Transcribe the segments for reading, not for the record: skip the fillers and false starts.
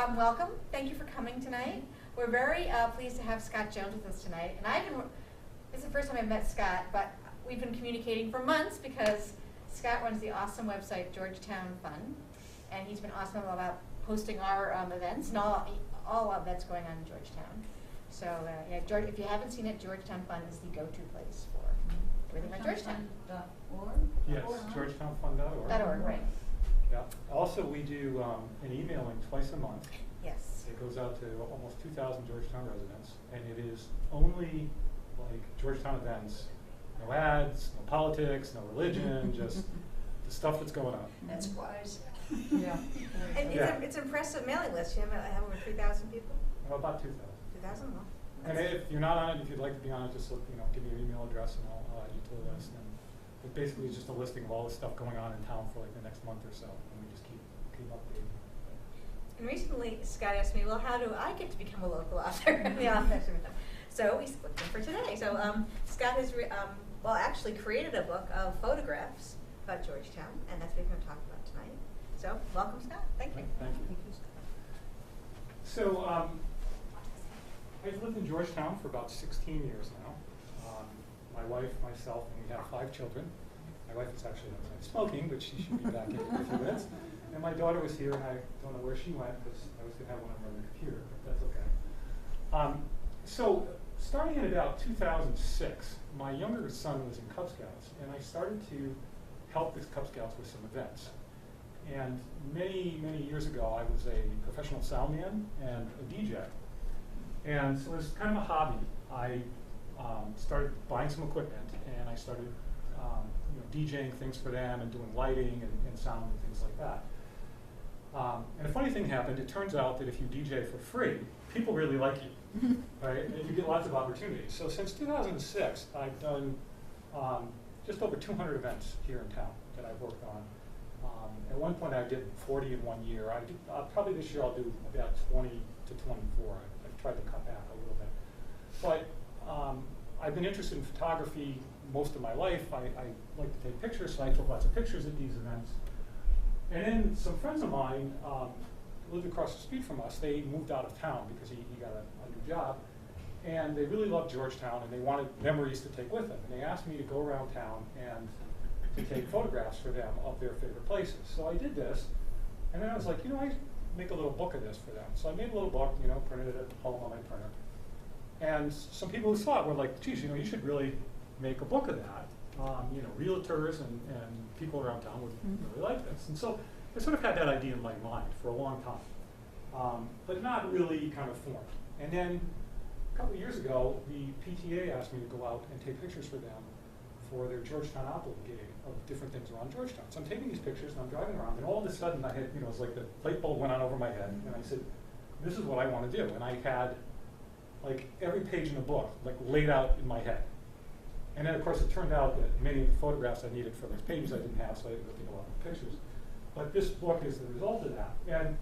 welcome. Thank you for coming tonight. We're very pleased to have Scott Jones with us tonight. And this is the first time I've met Scott, but we've been communicating for months because Scott runs the awesome website Georgetown Fun, and he's been awesome about hosting our events and all events going on in Georgetown. So yeah, if you haven't seen it, Georgetown Fun is the go-to place for everything about Georgetown. Yes, georgetownfund.org. .org, right. Yeah. Also, we do an emailing twice a month. Yes. It goes out to almost 2,000 Georgetown residents, and it is only like Georgetown events. No ads, no politics, no religion, just the stuff that's going on. That's wise. Yeah. And it's an impressive mailing list. You have over 3,000 people? About 2,000. 2,000? Well, and if you're not on it, if you'd like to be on it, just give me your email address and I'll add you to the list. And it basically is just a listing of all the stuff going on in town for like the next month or so, and we just keep updating. And recently, Scott asked me, well, how do I get to become a local author in the office? So we split them for today. So Scott has actually created a book of photographs about Georgetown, and that's what we're going to talk about tonight. So welcome, Scott. Thank you. Thank you. So I've lived in Georgetown for about 16 years now. My wife, myself, and we have 5 children. My wife is actually outside smoking, but she should be back in a few minutes. And my daughter was here, and I don't know where she went because I was going to have one on the computer, but that's okay. So starting in about 2006, my younger son was in Cub Scouts, and I started to help the Cub Scouts with some events. And many, many years ago, I was a professional sound man and a DJ. And so it was kind of a hobby. I started buying some equipment, and I started DJing things for them and doing lighting and sound and things like that. And a funny thing happened. It turns out that if you DJ for free, people really like you, right? And you get lots of opportunities. So since 2006, I've done just over 200 events here in town that I've worked on. At one point, I did 40 in 1 year. Probably this year I'll do about 20 to 24. I've tried to cut back a little bit. But I've been interested in photography most of my life. I like to take pictures, so I took lots of pictures at these events. And then some friends of mine who lived across the street from us, they moved out of town because he got a new job. And they really loved Georgetown, and they wanted memories to take with them. And they asked me to go around town and to take photographs for them of their favorite places. So I did this, and then I was like, I make a little book of this for them. So I made a little book, printed it at home on my printer. And some people who saw it were like, geez, you should really make a book of that. Realtors and people around town would really like this. And so I sort of had that idea in my mind for a long time, but not really kind of formed. And then a couple of years ago, the PTA asked me to go out and take pictures for them for their Georgetown Opera gig of different things around Georgetown. So I'm taking these pictures and I'm driving around, and all of a sudden I had, it was like the light bulb went on over my head, and I said, this is what I want to do. And I had like every page in the book like laid out in my head. And then of course it turned out that many of the photographs I needed for those pages I didn't have, so I didn't take a lot of pictures. But this book is the result of that. And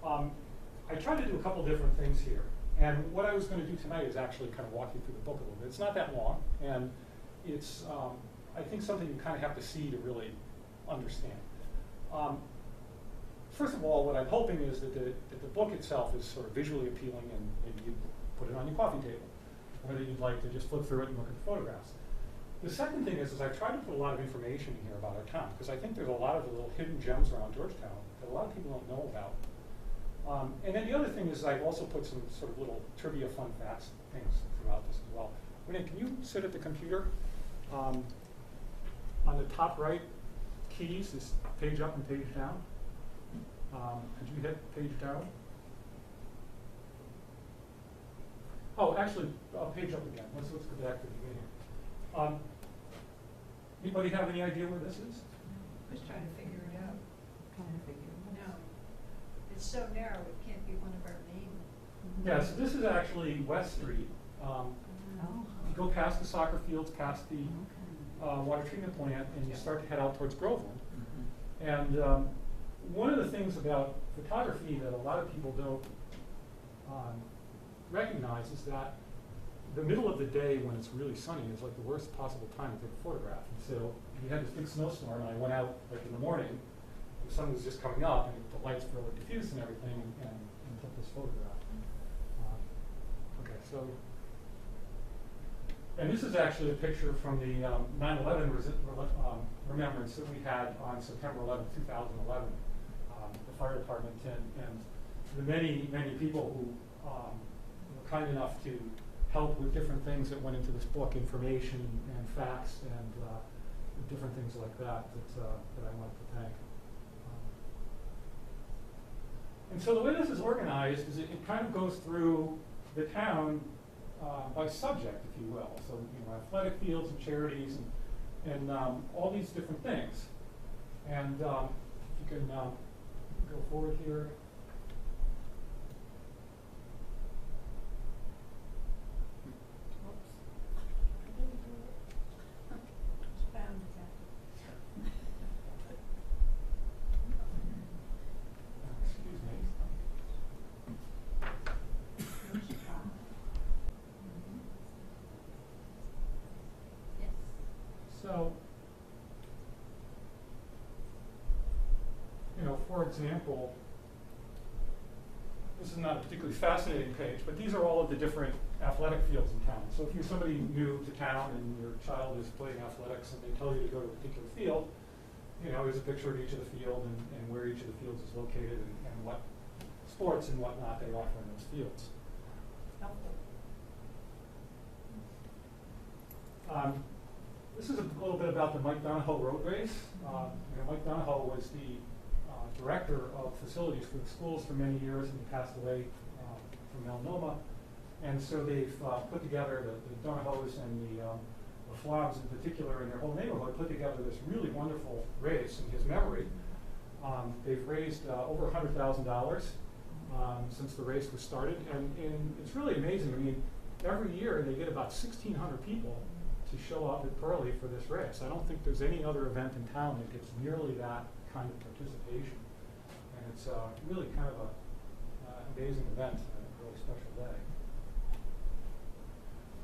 I tried to do a couple different things here. And what I was going to do tonight is actually kind of walk you through the book a little bit. It's not that long, and it's, I think, something you kind of have to see to really understand. First of all, what I'm hoping is that the book itself is sort of visually appealing, and maybe you put it on your coffee table, or that you'd like to just flip through it and look at the photographs. The second thing is I've tried to put a lot of information in here about our town, because I think there's a lot of little hidden gems around Georgetown that a lot of people don't know about. And then the other thing is I've also put some sort of little trivia fun facts things throughout this as well. Renee, can you sit at the computer? On the top right keys is page up and page down. Could you hit page down? Oh, actually, page up again. Let's go back to the beginning. Anybody have any idea where this is? I was trying to figure it out. No. It's so narrow, it can't be one of our main. Yeah, so this is actually West Street. You go past the soccer fields, past the water treatment plant, and you start to head out towards Groveland. And one of the things about photography that a lot of people don't recognize is that the middle of the day when it's really sunny is like the worst possible time to take a photograph. And so we had this big snowstorm, and I went out like in the morning. It sun was just coming up and the lights were really diffuse and everything, and took this photograph. Okay, so, and this is actually a picture from the 9/11 remembrance that we had on September 11, 2011, the fire department, and the many people who were kind enough to help with different things that went into this book, information and facts and different things like that that I wanted to thank. And so the way this is organized is it kind of goes through the town by subject, if you will. So, athletic fields and charities and all these different things. And if you can go forward here. So, for example, this is not a particularly fascinating page, but these are all of the different athletic fields in town. So if you're somebody new to town and your child is playing athletics and they tell you to go to a particular field, there's a picture of each of the field and where each of the fields is located and what sports and whatnot they offer in those fields. This is a little bit about the Mike Donahoe road race. Mike Donahoe was the director of facilities for the schools for many years, and he passed away from melanoma. And so they've put together, the Donahoes and the Flams in particular, and their whole neighborhood put together this really wonderful race in his memory. They've raised over $100,000 since the race was started, and it's really amazing. I mean, every year they get about 1,600 people to show up at Pearlie for this race. I don't think there's any other event in town that gets nearly that kind of participation. And it's really kind of an amazing event, a really special day.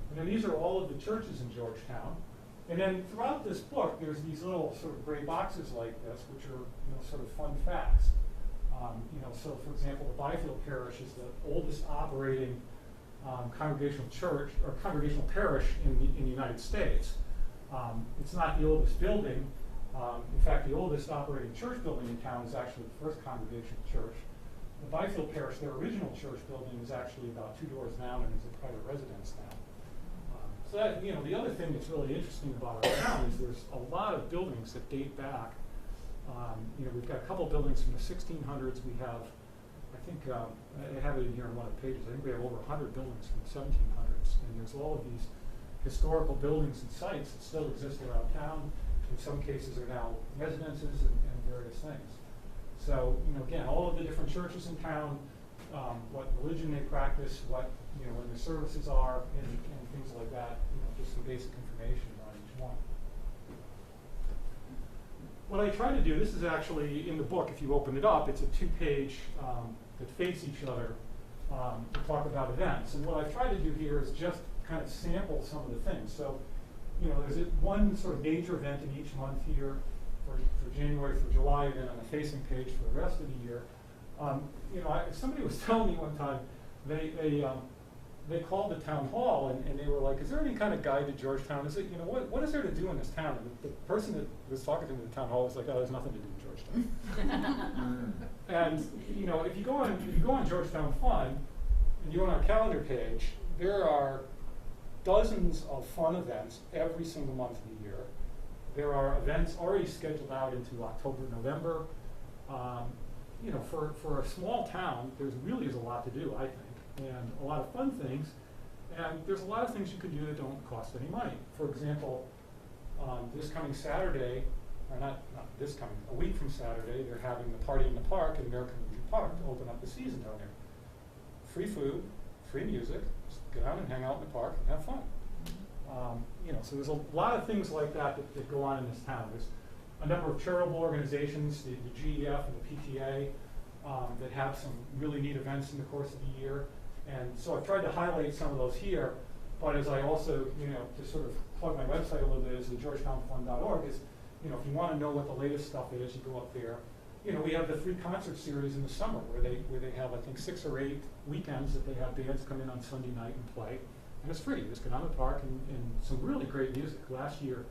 And then these are all of the churches in Georgetown. And then throughout this book, there's these little sort of gray boxes like this, which are sort of fun facts. So for example, the Byfield Parish is the oldest operating congregational church or congregational parish in the United States. It's not the oldest building. In fact, the oldest operating church building in town is actually the First Congregational Church. The Byfield Parish, their original church building, is actually about 2 doors down and is a private residence now. So that, the other thing that's really interesting about our town is there's a lot of buildings that date back. We've got a couple buildings from the 1600s. We have, I think, I have it in here on one of the pages. I think we have over 100 buildings from the 1700s. And there's all of these historical buildings and sites that still exist around town. In some cases are now residences and various things. So, again, all of the different churches in town, what religion they practice, what, when the services are, and things like that, just some basic information on each one. What I try to do, this is actually in the book, if you open it up, it's a 2-page that face each other to talk about events. And what I've tried to do here is just kind of sample some of the things. So, there's one sort of major event in each month here for January through July, and then on the facing page for the rest of the year. Somebody was telling me one time they called the town hall and they were like, "Is there any kind of guide to Georgetown? Is it what is there to do in this town?" And the person that was talking to me in the town hall was like, "Oh, there's nothing to do in Georgetown." And if you go on Georgetown Fun and you go on our calendar page, there are dozens of fun events every single month of the year. There are events already scheduled out into October, November. For a small town, there really is a lot to do, I think, and a lot of fun things. And there's a lot of things you can do that don't cost any money. For example, this coming Saturday, or not this coming, a week from Saturday, they're having the Party in the Park at American Legion Park to open up the season down there. Free food, free music, just get out and hang out in the park and have fun. So there's a lot of things like that go on in this town. There's a number of charitable organizations, the GEF and the PTA, that have some really neat events in the course of the year. And so I've tried to highlight some of those here, but as I also, to sort of plug my website a little bit, is the georgetownfund.org, is, if you want to know what the latest stuff is, you go up there. you know, we have the free concert series in the summer where they have, I think, 6 or 8 weekends that they have bands come in on Sunday night and play. And it's free. You just go down to the park and some really great music. Last year,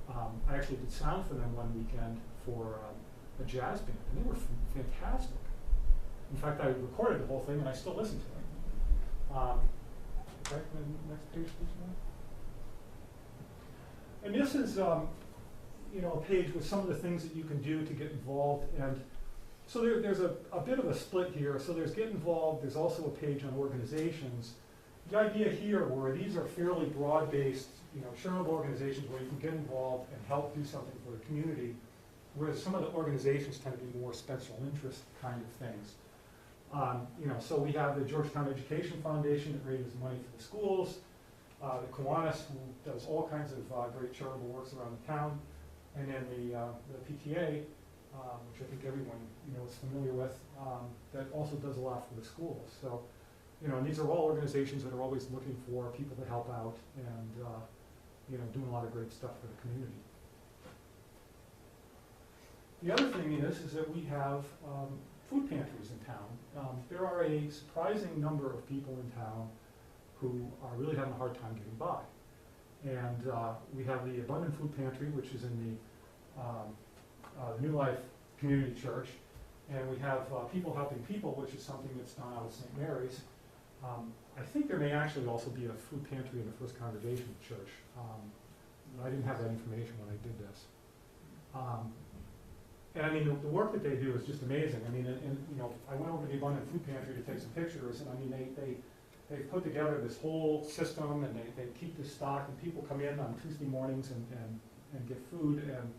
I actually did sound for them one weekend for a jazz band, and they were fantastic. In fact, I recorded the whole thing, and I still listen to it. Okay, next page, please. And this is, you know, a page with some of the things that you can do to get involved. And so there's a bit of a split here. So there's get involved. There's also a page on organizations. The idea here, where these are fairly broad-based, you know, charitable organizations where you can get involved and help do something for the community, whereas some of the organizations tend to be more special interest kind of things. You know, so we have the Georgetown Education Foundation that raises money for the schools, the Kiwanis, who does all kinds of great charitable works around the town, and then the PTA, which I think everyone, you know, is familiar with, that also does a lot for the schools. So, you know, and these are all organizations that are always looking for people to help out and, you know, doing a lot of great stuff for the community. The other thing is that we have food pantries in town. There are a surprising number of people in town who are really having a hard time getting by. And we have the Abundant Food Pantry, which is in the New Life Community Church. And we have People Helping People, which is something that's done out of St. Mary's. I think there may actually also be a food pantry in the First Congregation Church. I didn't have that information when I did this. And I mean, the work that they do is just amazing. I mean, and you know, I went over to the Abundant Food Pantry to take some pictures, and I mean, they put together this whole system, and they keep this stock, and people come in on Tuesday mornings and get food, and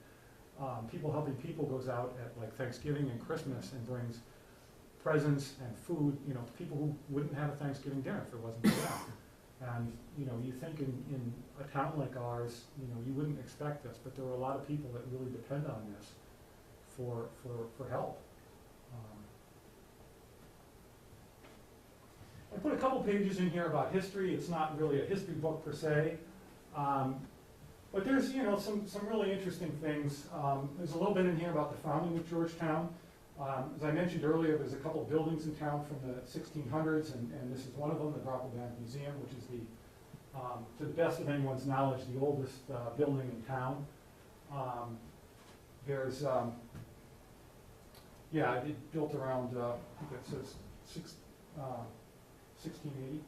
People Helping People goes out at like Thanksgiving and Christmas and brings presents and food, you know, to people who wouldn't have a Thanksgiving dinner if it wasn't for them. And, you know, you think in a town like ours, you know, you wouldn't expect this, but there are a lot of people that really depend on this for help. I put a couple pages in here about history. It's not really a history book per se, but there's, you know, some really interesting things. There's a little bit in here about the founding of Georgetown. As I mentioned earlier, there's a couple of buildings in town from the 1600s, and this is one of them, the Brocklebank Museum, which is the, to the best of anyone's knowledge, the oldest building in town. There's, yeah, it built around, I think it says 1680.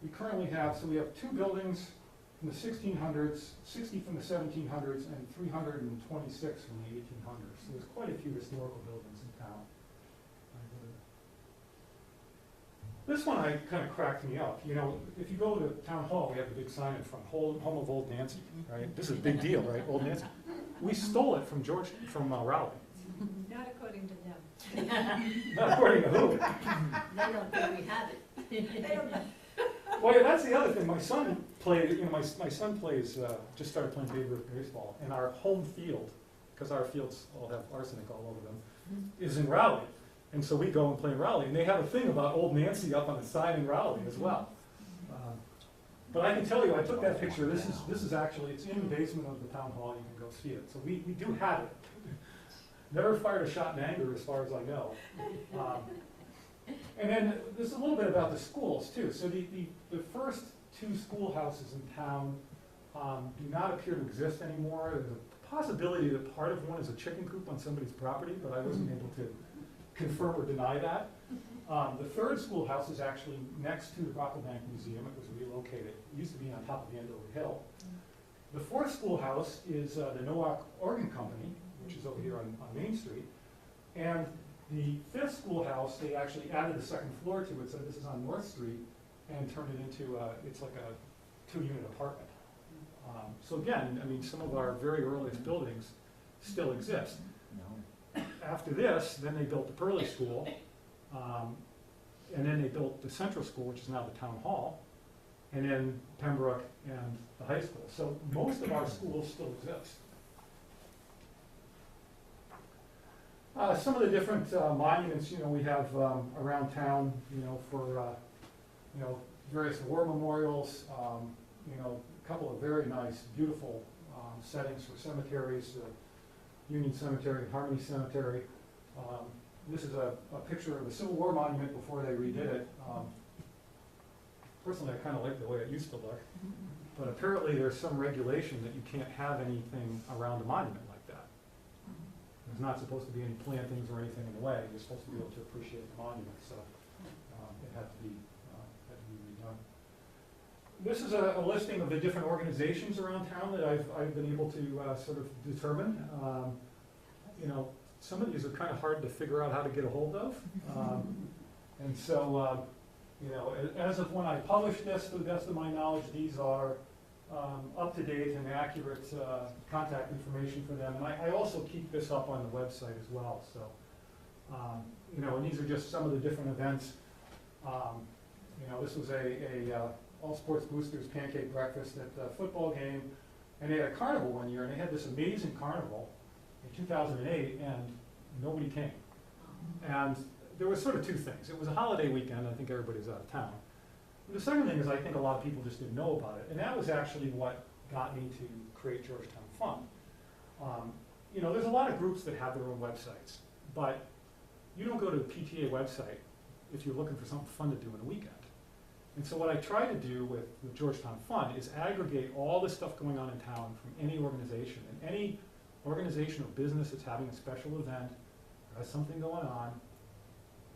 We currently have, so we have 2 buildings from the 1600s, 60 from the 1700s, and 326 from the 1800s. So there's quite a few historical buildings in town. This one kind of cracked me up. You know, if you go to Town Hall, we have the big sign in front, Home of Old Nancy, right? This is a big deal, right? Old Nancy. We stole it from Raleigh. Not according to them. Not according to who? They don't think we have it. They don't know. Well, yeah, that's the other thing. My son played, you know, my son plays, just started playing Babe Ruth baseball, and our home field, because our fields all have arsenic all over them, is in Raleigh. And so we go and play in Raleigh, and they have a thing about Old Nancy up on the sign in Raleigh as well. But I can tell you, I took that picture. This is actually, it's in the basement of the town hall. You can go see it. So we do have it. Never fired a shot in anger, as far as I know. And then there's a little bit about the schools too. So the first 2 schoolhouses in town do not appear to exist anymore. There's a possibility that part of one is a chicken coop on somebody's property, but I wasn't able to confirm or deny that. The 3rd schoolhouse is actually next to the Brocklebank Museum. It was relocated. It used to be on top of the Andover Hill. The 4th schoolhouse is the Nowak Organ Company, which is over here on Main Street. And the 5th schoolhouse, they actually added a 2nd floor to it, so this is on North Street, and turned it into, it's like a 2-unit apartment. So again, I mean, some of our very earliest buildings still exist. After this, then they built the Pearly School, and then they built the Central School, which is now the Town Hall, and then Pembroke and the high school. So most of our schools still exist. Some of the different monuments, you know, we have around town, you know, for, you know, various war memorials, you know, a couple of very nice, beautiful settings for cemeteries, Union Cemetery and Harmony Cemetery. This is a picture of the Civil War monument before they redid it. Personally, I kind of like the way it used to look, but apparently there's some regulation that you can't have anything around a monument like that. There's not supposed to be any plantings or anything in the way. You're supposed to be able to appreciate the monument, so it had to be redone. This is a listing of the different organizations around town that I've been able to sort of determine. You know, some of these are kind of hard to figure out how to get a hold of, and so. You know, as of when I published this, to the best of my knowledge, these are up-to-date and accurate contact information for them. And I also keep this up on the website as well. So, you know, and these are just some of the different events. You know, this was a all sports boosters pancake breakfast at a football game, and they had a carnival one year, and they had this amazing carnival in 2008, and nobody came. And there was sort of two things. It was a holiday weekend. I think everybody's out of town. And the second thing is I think a lot of people just didn't know about it. And that was actually what got me to create Georgetown Fun. You know, there's a lot of groups that have their own websites, but you don't go to the PTA website if you're looking for something fun to do in a weekend. And so what I try to do with Georgetown Fun is aggregate all the stuff going on in town from any organization. And any organization or business that's having a special event or has something going on,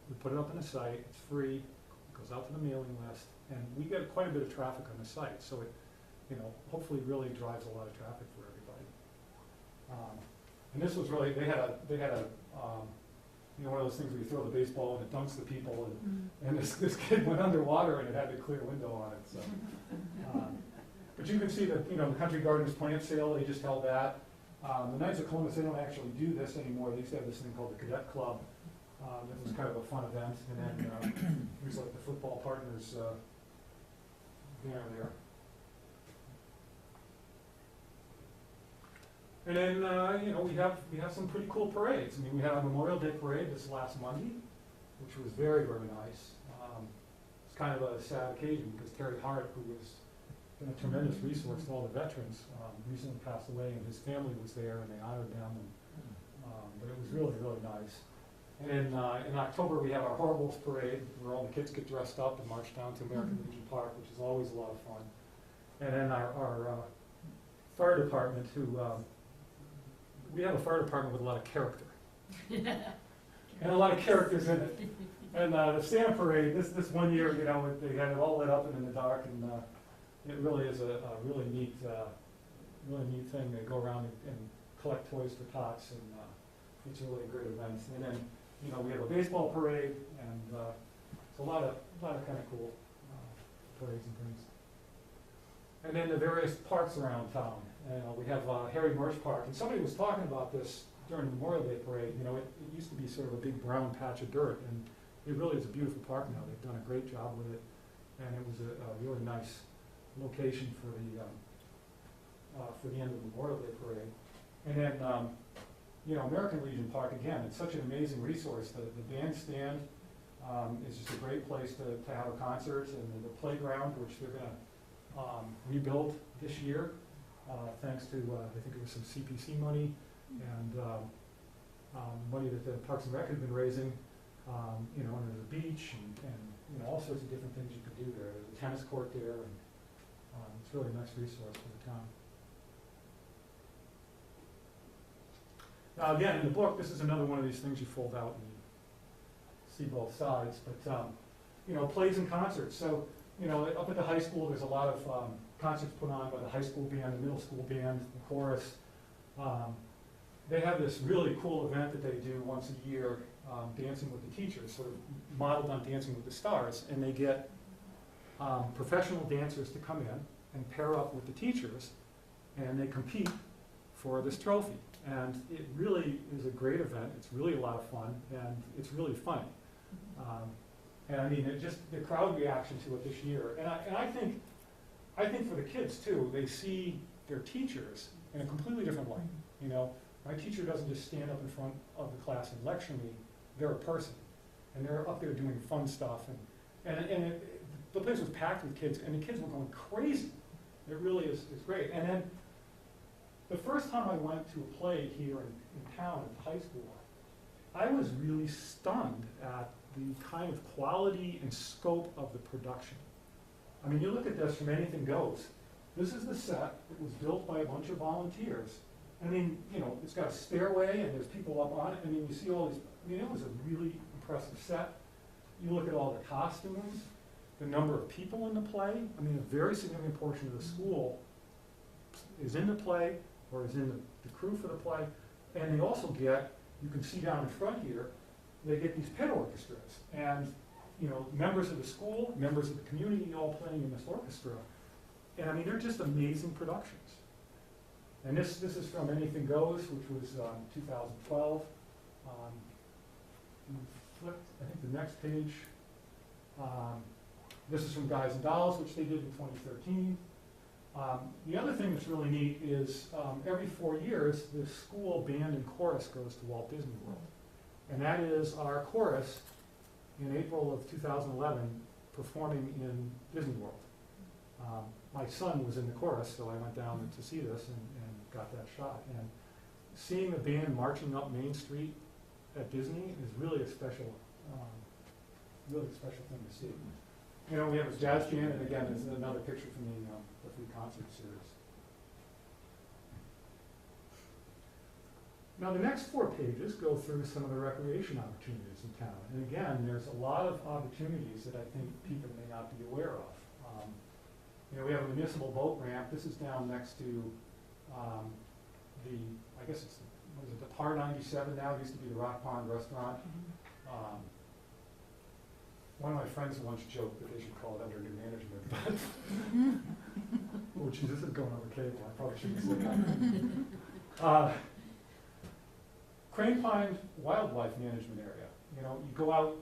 we put it up on the site, it's free, it goes out to the mailing list, and we get quite a bit of traffic on the site, so it, you know, hopefully really drives a lot of traffic for everybody. And this was really, they had a you know, one of those things where you throw the baseball and it dunks the people, and this kid went underwater and it had a clear window on it, so. But you can see that, you know, the Country Gardens plant sale, they just held that. The Knights of Columbus, they don't actually do this anymore, they used to have this thing called the Cadet Club. It was kind of a fun event, and then here's like the football partners banner there. And then you know, we have some pretty cool parades. I mean, we had a Memorial Day parade this last Monday, which was very, very nice. It's kind of a sad occasion because Terry Hart, who was been a tremendous resource to all the veterans, recently passed away, and his family was there, and they honored them. And, but it was really, really nice. And in October, we have our Horribles Parade, where all the kids get dressed up and march down to American Legion Park, which is always a lot of fun. And then our fire department, who, we have a fire department with a lot of character. And a lot of characters in it. And the Santa Parade, this one year, you know, they had it all lit up and in the dark, and it really is a really neat thing. They go around and collect toys for tots, and it's really a great event. And then, you know, we have a baseball parade, and it's a lot of kind of cool parades and things. And then the various parks around town. We have Harry Marsh Park, and somebody was talking about this during the Memorial Day parade. You know, it used to be sort of a big brown patch of dirt, and it really is a beautiful park now. They've done a great job with it, and it was a really nice location for the end of the Memorial Day parade. And then, you know, American Legion Park, again, it's such an amazing resource. The bandstand is just a great place to have a concert, and the playground, which they're going to rebuild this year, thanks to, I think it was some CPC money and money that the Parks and Rec has been raising. You know, and there's a beach and you know, all sorts of different things you could do there. There's a tennis court there, and it's really a nice resource for the town. Now again, in the book, this is another one of these things you fold out and you see both sides, but you know, plays and concerts. So, you know, up at the high school, there's a lot of concerts put on by the high school band, the middle school band, the chorus. They have this really cool event that they do once a year, Dancing with the Teachers, sort of modeled on Dancing with the Stars, and they get professional dancers to come in and pair up with the teachers, and they compete for this trophy. And it really is a great event. It's really a lot of fun, and it's really funny. And I mean, the crowd reaction to it this year, and I think for the kids too, they see their teachers in a completely different light. You know, my teacher doesn't just stand up in front of the class and lecture me. They're a person, and they're up there doing fun stuff, and the place was packed with kids, and the kids were going crazy. It really is great. And then, the first time I went to a play here in town at the high school, I was really stunned at the kind of quality and scope of the production. I mean, you look at this from Anything Goes. This is the set. It was built by a bunch of volunteers. I mean, you know, it's got a stairway and there's people up on it. I mean, you see all these, I mean, it was a really impressive set. You look at all the costumes, the number of people in the play. I mean, a very significant portion of the school is in the play or is in the crew for the play. And they also get, you can see down in front here, they get these pit orchestras. And, you know, members of the school, members of the community all playing in this orchestra. And I mean, they're just amazing productions. And this is from Anything Goes, which was 2012. You flip, I think, the next page. This is from Guys and Dolls, which they did in 2013. The other thing that's really neat is every 4 years, the school band and chorus goes to Walt Disney World. And that is our chorus in April of 2011 performing in Disney World. My son was in the chorus, so I went down to see this and got that shot. And seeing the band marching up Main Street at Disney is really a special thing to see. You know, we have a jazz band, and again, this is another picture from the free concert series. Now, the next 4 pages go through some of the recreation opportunities in town. And again, there's a lot of opportunities that I think people may not be aware of. You know, we have a municipal boat ramp. This is down next to I guess it's, what is it, the Par 97 now. It used to be the Rock Pond Restaurant. One of my friends once joked that they should call it under new management, but oh geez, this is going over cable. I probably shouldn't say that. Crane Pine Wildlife Management Area. You know, you go out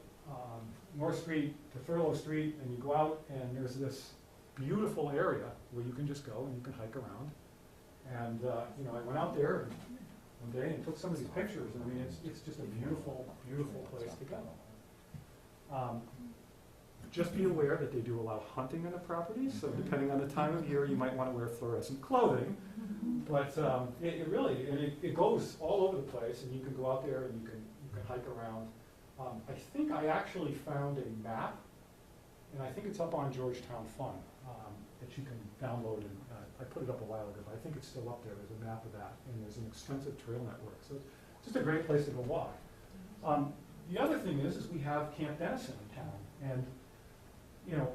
North Street to Thurlow Street, and you go out, and there's this beautiful area where you can just go and you can hike around. And you know, I went out there one day and took some of these pictures. And I mean, it's just a beautiful, beautiful place to go. Just be aware that they do allow hunting on the property, so depending on the time of year, you might want to wear fluorescent clothing. But it really, and it goes all over the place, and you can go out there and you can hike around. I think I actually found a map, and I think it's up on Georgetown Fun, that you can download, and I put it up a while ago, but I think it's still up there. There's a map of that, and there's an extensive trail network, so it's just a great place to go walk. The other thing is we have Camp Dennison in town, and you know,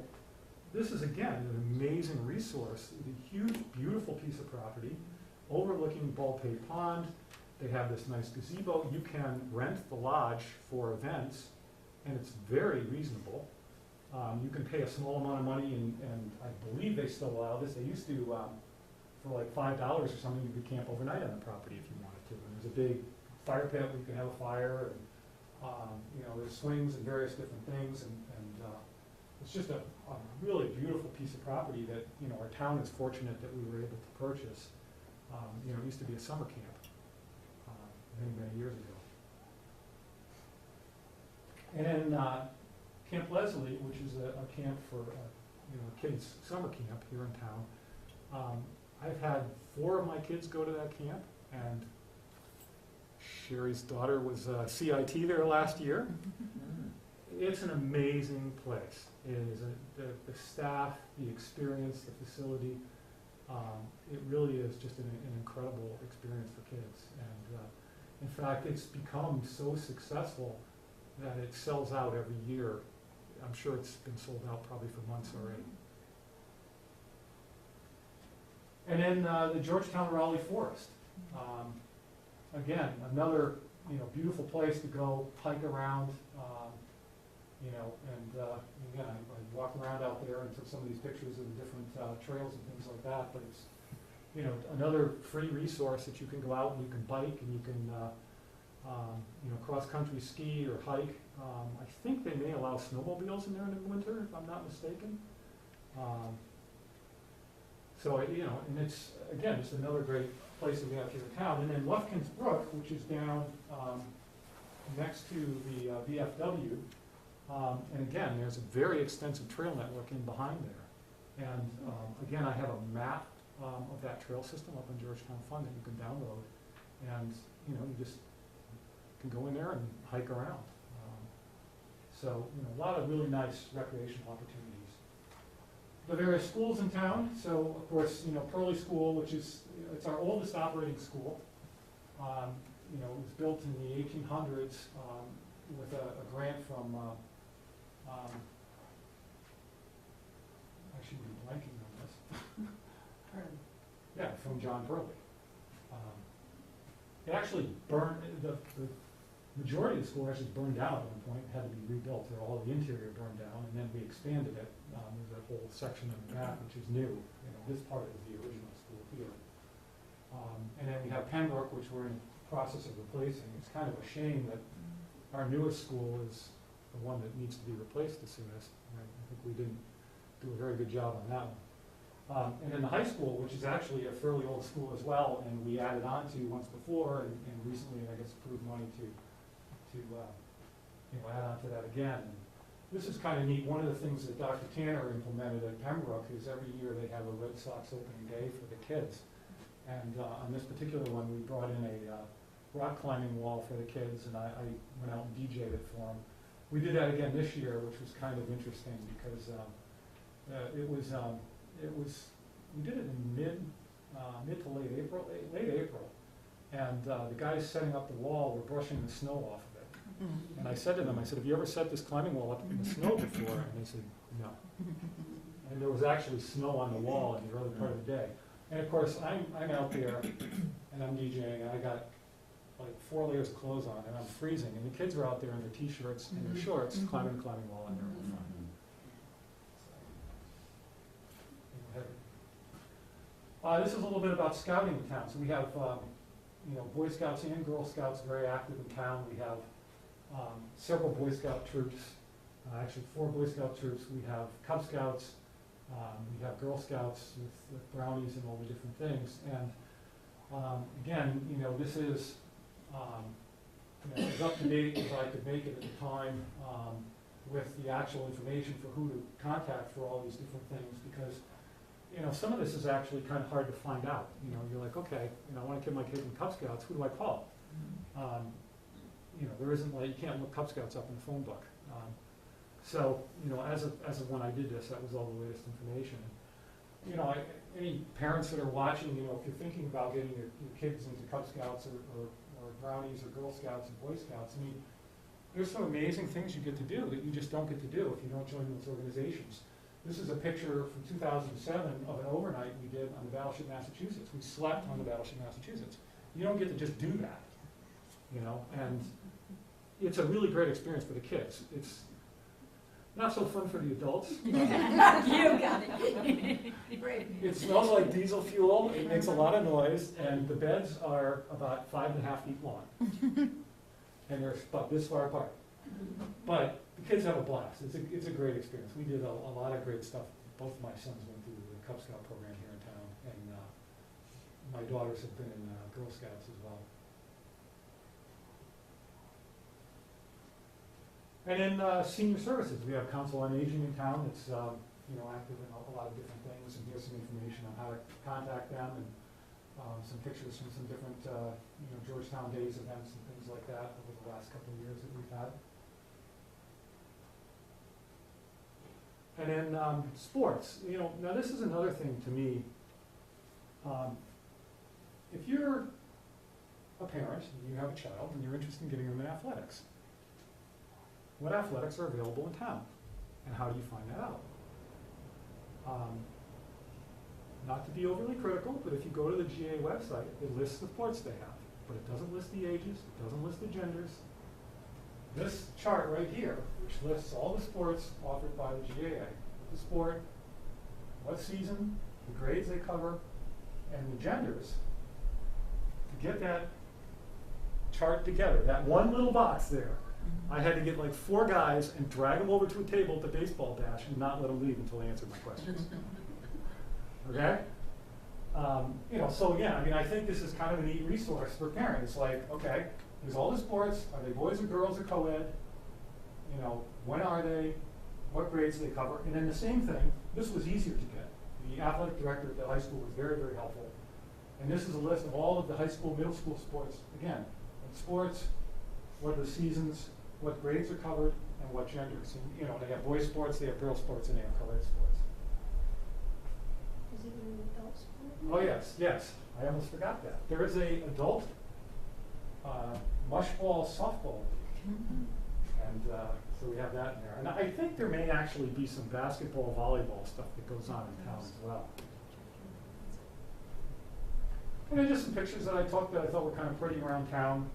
this is again an amazing resource. It's a huge, beautiful piece of property overlooking Baldpate Pond. They have this nice gazebo. You can rent the lodge for events, and it's very reasonable. You can pay a small amount of money, and I believe they still allow this. They used to, for like $5 or something, you could camp overnight on the property if you wanted to. And there's a big fire pit where you can have a fire, and you know, there's swings and various different things, and it's just a really beautiful piece of property that, you know, our town is fortunate that we were able to purchase. You know, it used to be a summer camp many, many years ago. And then Camp Leslie, which is a camp for you know, kids' summer camp here in town. I've had 4 of my kids go to that camp, and Sherry's daughter was CIT there last year. It's an amazing place. It is the staff, the experience, the facility. It really is just an incredible experience for kids. And in fact, it's become so successful that it sells out every year. I'm sure it's been sold out probably for months already. And then the Georgetown Raleigh Forest. Again, another, you know, beautiful place to go hike around. You know, and again, I walked around out there and took some of these pictures of the different trails and things like that. But it's, you know, another free resource that you can go out and you can bike and you can, you know, cross-country ski or hike. I think they may allow snowmobiles in there in the winter, if I'm not mistaken. So, you know, and it's, again, just another great place that we have here in town. And then Lufkin's Brook, which is down next to the VFW. And again, there's a very extensive trail network in behind there. And again, I have a map of that trail system up on Georgetown Fund that you can download, and you just can go in there and hike around. So a lot of really nice recreational opportunities. The various schools in town. So of course, Pearly School, which is it's our oldest operating school. It was built in the 1800s with a grant from. Actually, we're blanking on this. Yeah, from John Burley. It actually burned. The majority of the school actually burned down at one point. It had to be rebuilt. All the interior burned down, and then we expanded it. There's a whole section of the back which is new. This part is the original school here. And then we have Pembroke, which we're in the process of replacing. It's kind of a shame that our newest school is the one that needs to be replaced the soonest. I think we didn't do a very good job on that one. And then the high school, which is actually a fairly old school as well, and we added on to once before, and recently, I guess, approved money to add on to that again. And this is kind of neat. One of the things that Dr. Tanner implemented at Pembroke is every year they have a Red Sox opening day for the kids. And on this particular one, we brought in a rock climbing wall for the kids, and I went out and DJ'd it for them. We did that again this year, which was kind of interesting because we did it in mid to late April, and the guys setting up the wall were brushing the snow off of it. And I said to them, have you ever set this climbing wall up in the snow before? And they said, no. And there was actually snow on the wall in the early part of the day. And of course, I'm out there, and I'm DJing, and I got like 4 layers of clothes on, and I'm freezing, and the kids are out there in their t-shirts and their shorts, climbing the climbing wall, and they're all fine. This is a little bit about scouting in town. So we have, Boy Scouts and Girl Scouts very active in town. We have several Boy Scout troops, actually 4 Boy Scout troops. We have Cub Scouts. We have Girl Scouts with brownies and all the different things. And again, this is as up to date as I could make it at the time with the actual information for who to contact for all these different things, because some of this is actually kind of hard to find out. You're like, okay, I want to get my kid in Cub Scouts. Who do I call? There isn't you can't look Cub Scouts up in the phone book. So, as of when I did this, that was all the latest information. Any parents that are watching, if you're thinking about getting your kids into Cub Scouts or Brownies or Girl Scouts and Boy Scouts, there's some amazing things you get to do that you just don't get to do if you don't join those organizations. This is a picture from 2007 of an overnight we did on the Battleship Massachusetts. We slept on the Battleship Massachusetts. You don't get to just do that, and it's a really great experience for the kids. It's not so fun for the adults. You got it. It smells like diesel fuel, it makes a lot of noise, and the beds are about 5.5 feet long. And they're about this far apart. But the kids have a blast. It's a great experience. We did a lot of great stuff. Both of my sons went through the Cub Scout program here in town, and my daughters have been in Girl Scouts as well. And then senior services. We have Council on Aging in town that's active in a lot of different things, and here's some information on how to contact them, and some pictures from some different Georgetown Days events and things like that over the last couple of years that we've had. And then sports. Now this is another thing to me. If you're a parent and you have a child and you're interested in getting them in athletics, what athletics are available in town, and how do you find that out? Not to be overly critical, but if you go to the GA website, it lists the sports they have, but it doesn't list the ages, it doesn't list the genders. This chart right here, which lists all the sports offered by the GAA, the sport, what season, the grades they cover, and the genders, to get that chart together, that one little box there, I had to get like 4 guys and drag them over to a table at the baseball bash and not let them leave until they answered my questions. Okay? So again, I think this is kind of a neat resource for parents. Like, okay, there's all the sports. Are they boys or girls or co-ed? When are they? What grades do they cover? And then the same thing, this was easier to get. The athletic director at the high school was very, very helpful. And this is a list of all of the high school, middle school sports. Again, in sports, what are the seasons, what grades are covered, and what genders. And, you know, they have boys sports, they have girls sports, and they have co-ed sports. Is it an adult sport? Oh yes, yes. I almost forgot that. There is a adult mushball softball league. And so we have that in there. And I think there may actually be some basketball, volleyball stuff that goes on in town as well. And then just some pictures that I took that I thought were kind of pretty around town.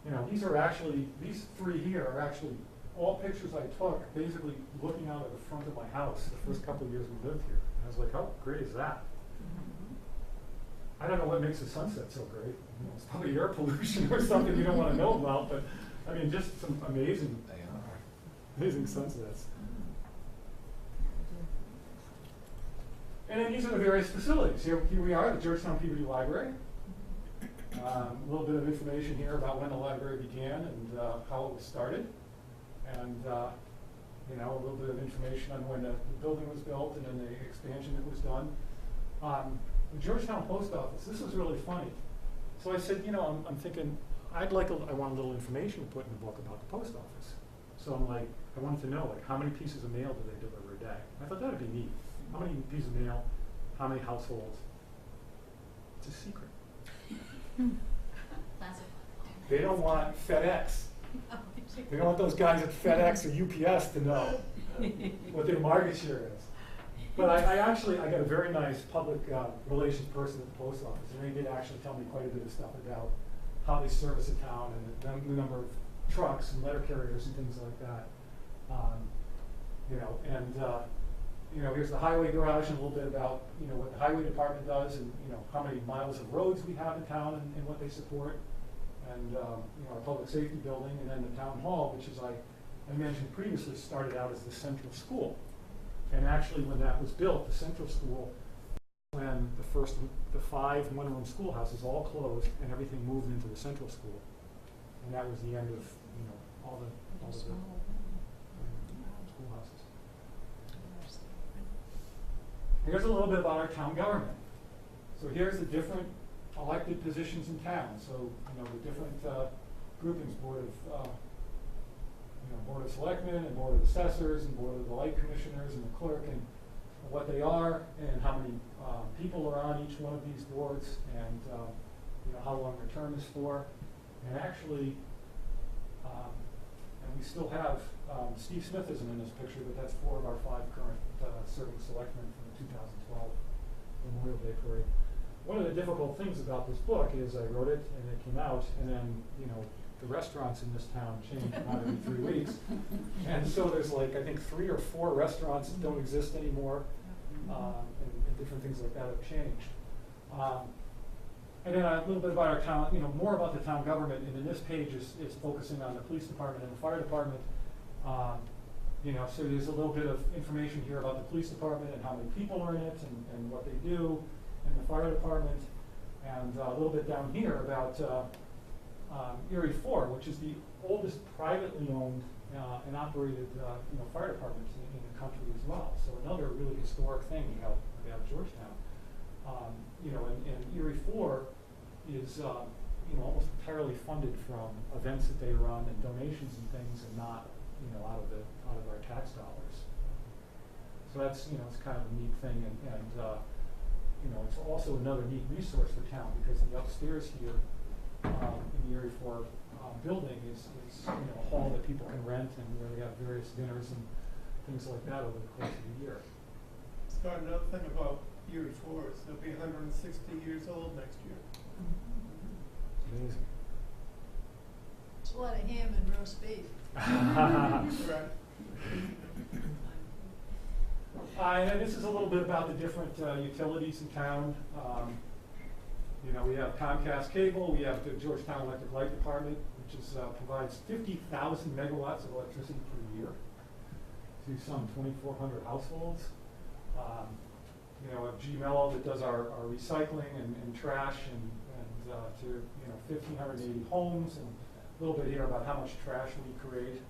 You know, these three here are actually all pictures I took basically looking out at the front of my house the first couple of years we lived here. And I was like, how great is that? I don't know what makes the sunset so great. You know, it's probably air pollution or something you don't want to know about, but I mean, just some amazing sunsets. And then these are the various facilities. Here we are, the Georgetown Peabody Library. A little bit of information here about when the library began and how it was started. And you know, a little bit of information on when the building was built and then the expansion that was done. The Georgetown Post Office, this was really funny. So I said, you know, I'm thinking, I want a little information to put in the book about the post office. So I'm like, I wanted to know, like, how many pieces of mail do they deliver a day? I thought that'd be neat. How many pieces of mail? How many households? It's a secret. They don't want FedEx. They don't want those guys at FedEx or UPS to know what their market share is. But I got a very nice public relations person at the post office, and they did actually tell me quite a bit of stuff about how they service a town and the number of trucks and letter carriers and things like that. You know, and you know, here's the highway garage and a little bit about, you know, what the highway department does and, you know, how many miles of roads we have in town and what they support. And, you know, our public safety building, and then the town hall, which, as I mentioned previously, started out as the central school. And actually, when that was built, the central school, when the 5 one-room schoolhouses all closed and everything moved into the central school. And that was the end of, you know, all the schoolhouses. Here's a little bit about our town government. So here's the different elected positions in town. So, you know, the different groupings, Board of Selectmen and Board of Assessors and Board of the Light Commissioners and the clerk, and what they are and how many people are on each one of these boards, and you know, how long their term is for. And actually, and we still have, Steve Smith isn't in this picture, but that's 4 of our 5 current serving selectmen from the 2012 Memorial Day Parade. One of the difficult things about this book is I wrote it and it came out, and then, you know, the restaurants in this town change about every 3 weeks. And so there's like, I think 3 or 4 restaurants that don't exist anymore, and different things like that have changed. And then a little bit about our town, you know, more about the town government, and in this page is focusing on the police department and the fire department. You know, so there's a little bit of information here about the police department and how many people are in it and what they do, and the fire department, and a little bit down here about Erie 4, which is the oldest privately owned and operated you know, fire department in the country as well. So another really historic thing about Georgetown. You know, and Erie 4 is you know, almost entirely funded from events that they run and donations and things, and not, you know, out of our tax dollars. So that's, you know, it's kind of a neat thing, and you know, it's also another neat resource for town, because the upstairs here in the Erie 4 building is you know, a hall that people can rent, and where we have various dinners and things like that over the course of the year. Scott, another thing about Erie 4 is they'll be 160 years old next year. Amazing. It's a lot of ham and roast beef. Right. And this is a little bit about the different utilities in town. You know, we have Comcast Cable, we have the Georgetown Electric Light Department, which is, provides 50,000 megawatts of electricity per year to some 2,400 households. You know, we have GMello that does our recycling and trash, and to, you know, 1,580 homes, and a little bit here about how much trash we create.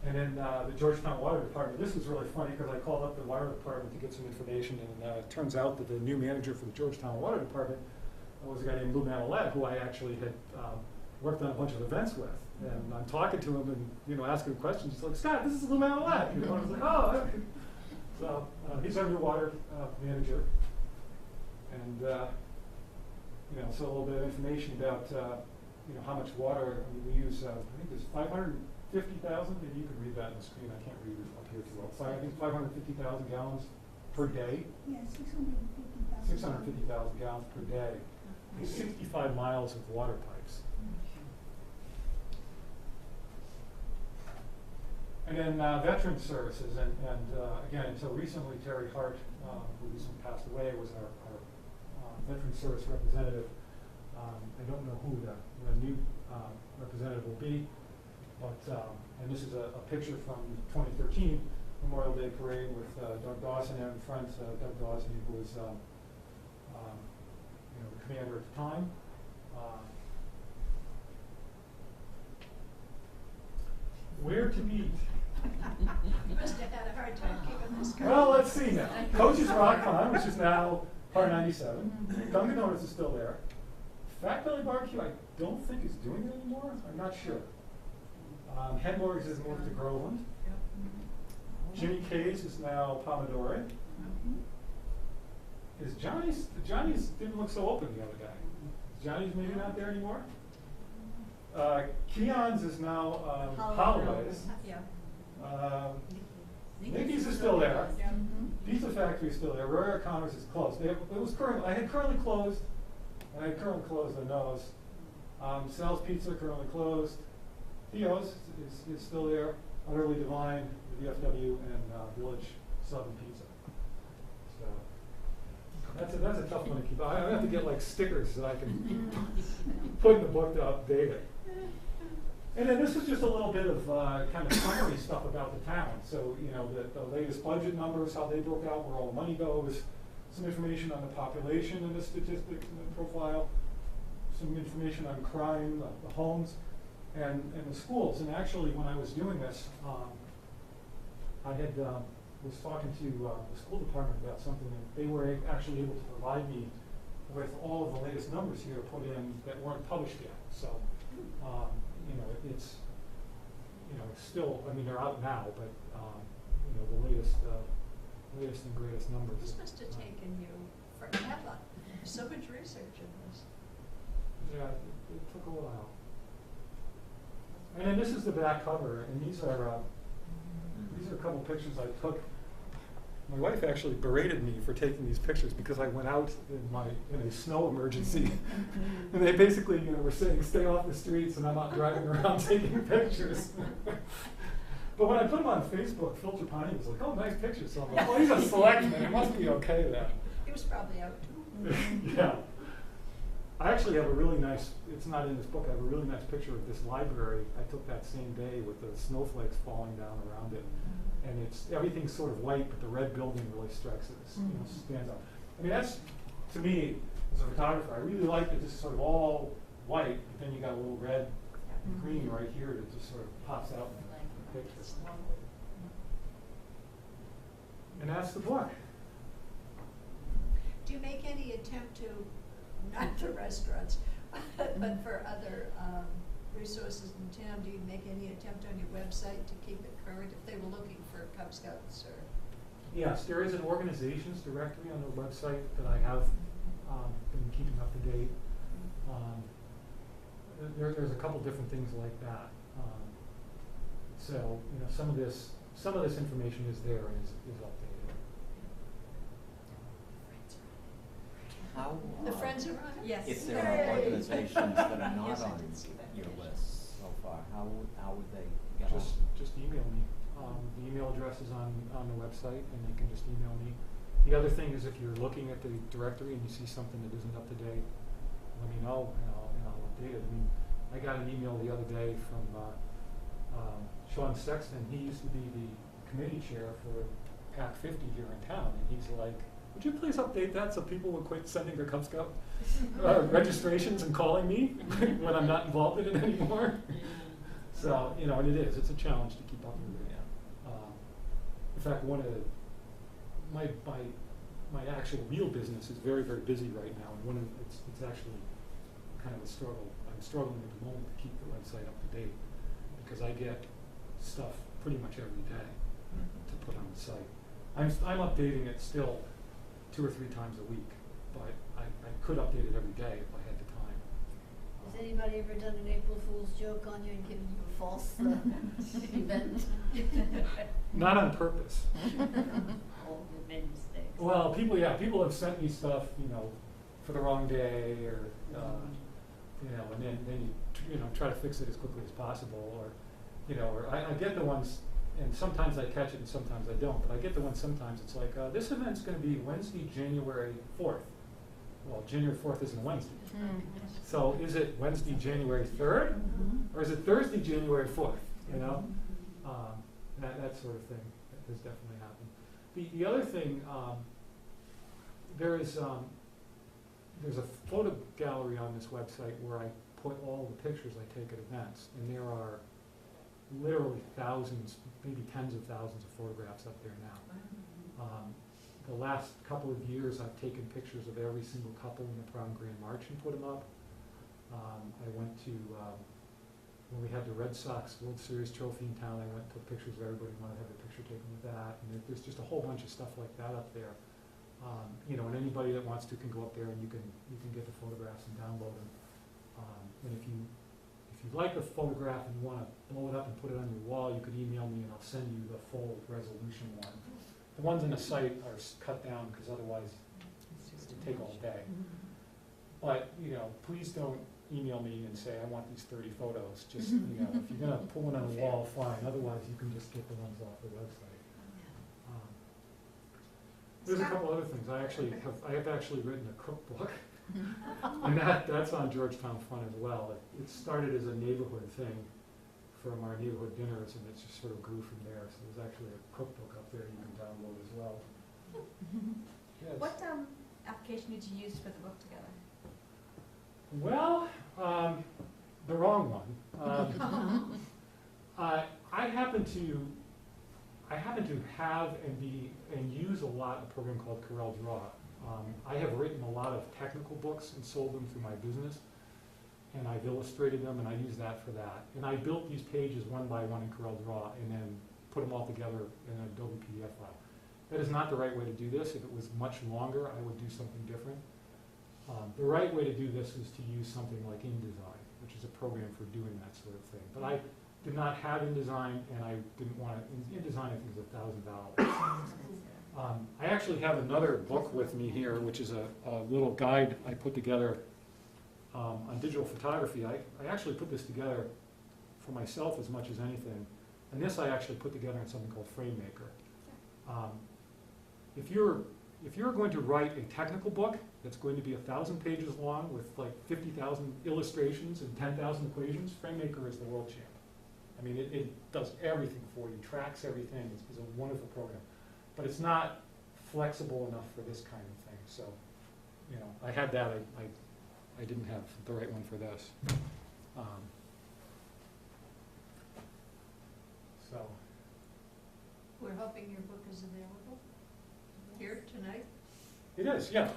And then the Georgetown Water Department, this was really funny because I called up the water department to get some information, and it turns out that the new manager for the Georgetown Water Department was a guy named Lou Manolette, who I actually had worked on a bunch of events with. And I'm talking to him and asking him questions. He's like, "Scott, this is Lou Manolette." And I was like, "Oh." Okay. So he's our new water manager. And so a little bit of information about how much water we use. I think there's 550,000. Maybe you could read that on the screen. I can't read it up here too well. I think 550,000 gallons per day. Yeah, 650,000. 650,000 gallons per day. 65 miles of water pipes. And then veteran services, and again, until recently, Terry Hart, who recently passed away, was our veteran service representative. I don't know who the new representative will be, but and this is a picture from the 2013 Memorial Day Parade with Doug Dawson out in front. Doug Dawson, who was the commander at the time. Where to meet? You must have had a hard time keeping this going. Well, let's see now. Coach's Rock Pond, which is now Par 97. Dunkin' Donuts is still there. Fat Belly Barbecue, I don't think is doing it anymore. I'm not sure. Headmorgs has moved to Groveland. Jimmy K's is now Pomodoro. Is Johnny's didn't look so open the other day. Is Johnny's maybe not there anymore? Keon's is now Holloway's. Yeah. Nikki's is still there. Yeah. Pizza Factory is still there. Roy O'Connor's is closed. It was I had currently closed, and I had currently closed the nose. Sal's Pizza currently closed. Theo's is still there. Utterly Divine, the VFW, and Village Southern Pizza. So that's a tough one to keep. I have to get like stickers that I can put in the book to update it. And then this is just a little bit of kind of summary stuff about the town. So, the latest budget numbers, how they broke out, where all the money goes, some information on the population and the statistics and the profile, some information on crime, the homes, and the schools. And actually, when I was doing this, I had was talking to the school department about something, and they were actually able to provide me with all of the latest numbers here put in that weren't published yet. So, it's still, they're out now, but the latest and greatest numbers. This must have taken you forever. So much research in this. Yeah, it took a while. And then this is the back cover, and these are a couple pictures I took. My wife actually berated me for taking these pictures because I went out in a snow emergency, and they basically were saying stay off the streets, and I'm out driving around taking pictures. But when I put them on Facebook, Phil Trapani was like, "Oh, nice pictures." So I'm like, "Well, he's a selectman. It must be okay then." He was probably out too. Yeah. I actually have a really nice, it's not in this book, I have a really nice picture of this library I took that same day with the snowflakes falling down around it. And everything's sort of white, but the red building really strikes it, stands out. That's, to me, as a photographer, I really like that this is sort of all white, but then you got a little red and green right here that just sort of pops out in the picture. And that's the book. Do you make any attempt to, not for restaurants, but for other resources in town, do you make any attempt on your website to keep it current if they were looking for Cub Scouts or? Yes, there is an organizations directory on the website that I have been keeping up to date. There's a couple different things like that. So some of this information is there and is updated. How, The Friends are on it? Yes. If If there are organizations that are not Yes, I on did see that. your list so far, how would they get on? Just email me. The email address is on the website, and you can just email me. The other thing is, if you're looking at the directory and you see something that isn't up to date, let me know, and I'll update it. I got an email the other day from Sean Sexton. He used to be the committee chair for PAC 50 here in town, and he's like, "Would you please update that so people will quit sending their Cub Scout registrations and calling me when I'm not involved in it anymore?" So, you know, and it is, it's a challenge to keep up with it. In fact, one of the, my actual real business is very, very busy right now, and it's actually kind of a struggle. I'm struggling at the moment to keep the website up to date, because I get stuff pretty much every day to put on the site. I'm updating it still 2 or 3 times a week, but I could update it every day if I had the time. Has anybody ever done an April Fool's joke on you and given you a false event? Not on purpose. Oh, you've made mistakes. Well, people have sent me stuff, you know, for the wrong day, or you know, and then you know, try to fix it as quickly as possible, or you know, or I get the ones, and sometimes I catch it and sometimes I don't, but I get the ones sometimes it's like, this event's going to be Wednesday, January 4th. Well, January 4th isn't a Wednesday. So is it Wednesday, January 3rd? Or is it Thursday, January 4th? You know? That sort of thing has definitely happened. The other thing, there's a photo gallery on this website where I put all the pictures I take at events, and there are literally thousands, maybe tens of thousands of photographs up there now. The last couple of years I've taken pictures of every single couple in the Prom Grand March and put them up. I went to, when we had the Red Sox World Series trophy in town, I went and took pictures of everybody who wanted to have a picture taken with that. And there's just a whole bunch of stuff like that up there. You know, and anybody that wants to can go up there and you can get the photographs and download them. And if you like a photograph and you want to blow it up and put it on your wall, you could email me and I'll send you the full resolution one. The ones on the site are cut down because otherwise it would take all day. But, you know, please don't email me and say, I want these 30 photos. Just, you know, if you're going to put one on the wall, fine. Otherwise, you can just get the ones off the website. There's a couple other things. I have actually written a cookbook. And that's on Georgetown Fun as well. It started as a neighborhood thing from our neighborhood dinners, and it just sort of grew from there. So there's actually a cookbook up there you can download as well. Yes. What application did you use to put the book together? Well, the wrong one. I happen to have and use a lot a program called Corel Draw. I have written a lot of technical books and sold them through my business, and I've illustrated them, and I use that for that. And I built these pages one by one in Corel Draw, and then put them all together in an Adobe PDF file. That is not the right way to do this. If it was much longer, I would do something different. The right way to do this is to use something like InDesign, which is a program for doing that sort of thing. But I did not have InDesign, and I didn't want to. InDesign, I think, is $1,000. I actually have another book with me here, which is a little guide I put together on digital photography. I actually put this together for myself as much as anything. And this I actually put together in something called FrameMaker. If you're going to write a technical book that's going to be 1,000 pages long with like 50,000 illustrations and 10,000 equations, FrameMaker is the world champ. I mean, it does everything for you, tracks everything. It's a wonderful program. But it's not flexible enough for this kind of thing. So, you know, I had that. I didn't have the right one for this. So. We're hoping your book is available here tonight. It is, yeah.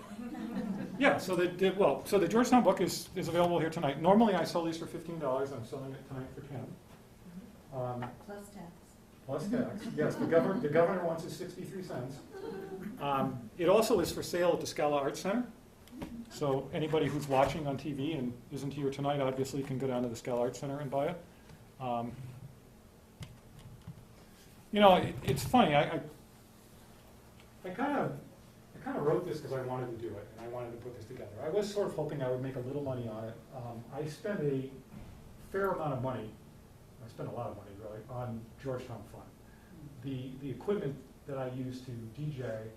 Yeah, so the Georgetown book is available here tonight. Normally I sell these for $15. I'm selling it tonight for $10. Plus tax. Plus tax. Yes, the governor wants his 63 cents. It also is for sale at the Scala Arts Center. So anybody who's watching on TV and isn't here tonight obviously can go down to the Scala Arts Center and buy it. You know, it's funny. I kind of wrote this because I wanted to do it, and I wanted to put this together. I was sort of hoping I would make a little money on it. I spent a fair amount of money. I spent a lot of money, really, on Georgetown Fun. The equipment that I use to DJ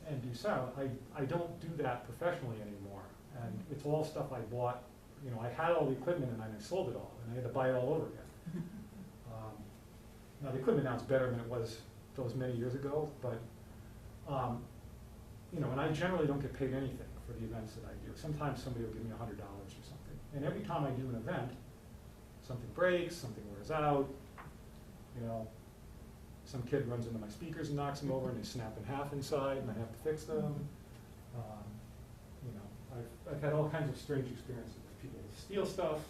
and do sound, I don't do that professionally anymore. And it's all stuff I bought. You know, I had all the equipment and I sold it all, and I had to buy it all over again. Now the equipment now is better than it was those many years ago, but you know, and I generally don't get paid anything for the events that I do. Sometimes somebody will give me $100 or something. And every time I do an event, something breaks, something wears out, you know, some kid runs into my speakers and knocks them over and they snap in half inside and I have to fix them. You know, I've had all kinds of strange experiences with people who steal stuff.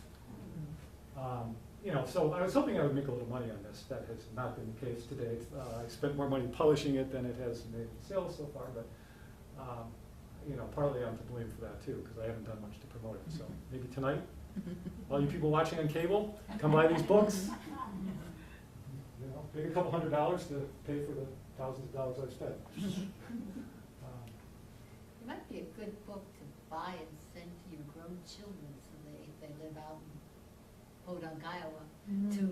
You know, so I was hoping I would make a little money on this. That has not been the case today. I spent more money publishing it than it has made in sales so far, but you know, partly I'm to blame for that too, because I haven't done much to promote it. So maybe tonight, all you people watching on cable, come buy these books. You know, maybe a couple $100 to pay for the thousands of dollars I've spent. It might be a good book to buy and send to your grown children so if they live out in Podunk, Iowa, to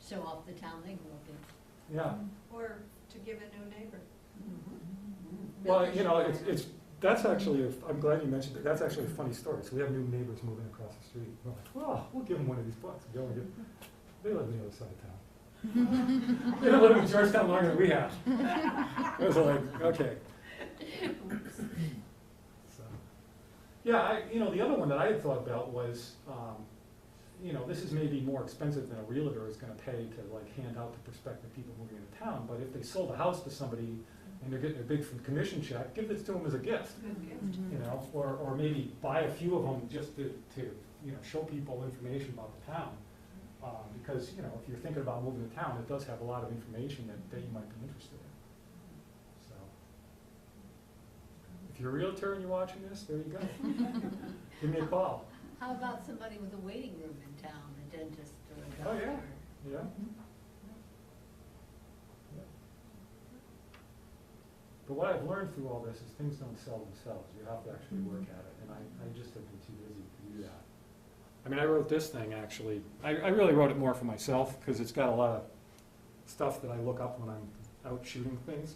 show off the town they grew up in. Yeah. Or to give a new neighbor. Well, you know, that's actually, I'm glad you mentioned it, that's actually a funny story. So we have new neighbors moving across the street. We're like, well, we'll give them one of these books. They live on the other side of town. They don't live in Georgetown longer than we have. It was like, okay. So, yeah, you know, the other one that I had thought about was, you know, this is maybe more expensive than a realtor is going to pay to like hand out to prospective people moving into town. But if they sold a house to somebody and they're getting a big commission check, give this to them as a gift. Good gift. You know, or maybe buy a few of them just to you know, show people information about the town. Because, you know, if you're thinking about moving to town, it does have a lot of information that you might be interested in. So, if you're a realtor and you're watching this, there you go. Give me a call. How about somebody with a waiting room in town, a dentist or a Oh, doctor? yeah, yeah. But what I've learned through all this is things don't sell themselves. You have to actually work at it, and I just have been too busy to do that. I mean, I wrote this thing, actually. I really wrote it more for myself, because it's got a lot of stuff that I look up when I'm out shooting things.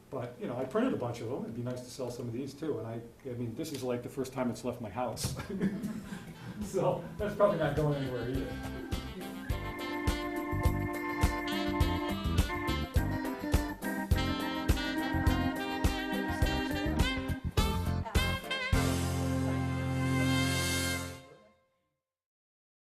But, you know, I printed a bunch of them. It'd be nice to sell some of these, too. And I mean, this is like the first time it's left my house. So that's probably not going anywhere either.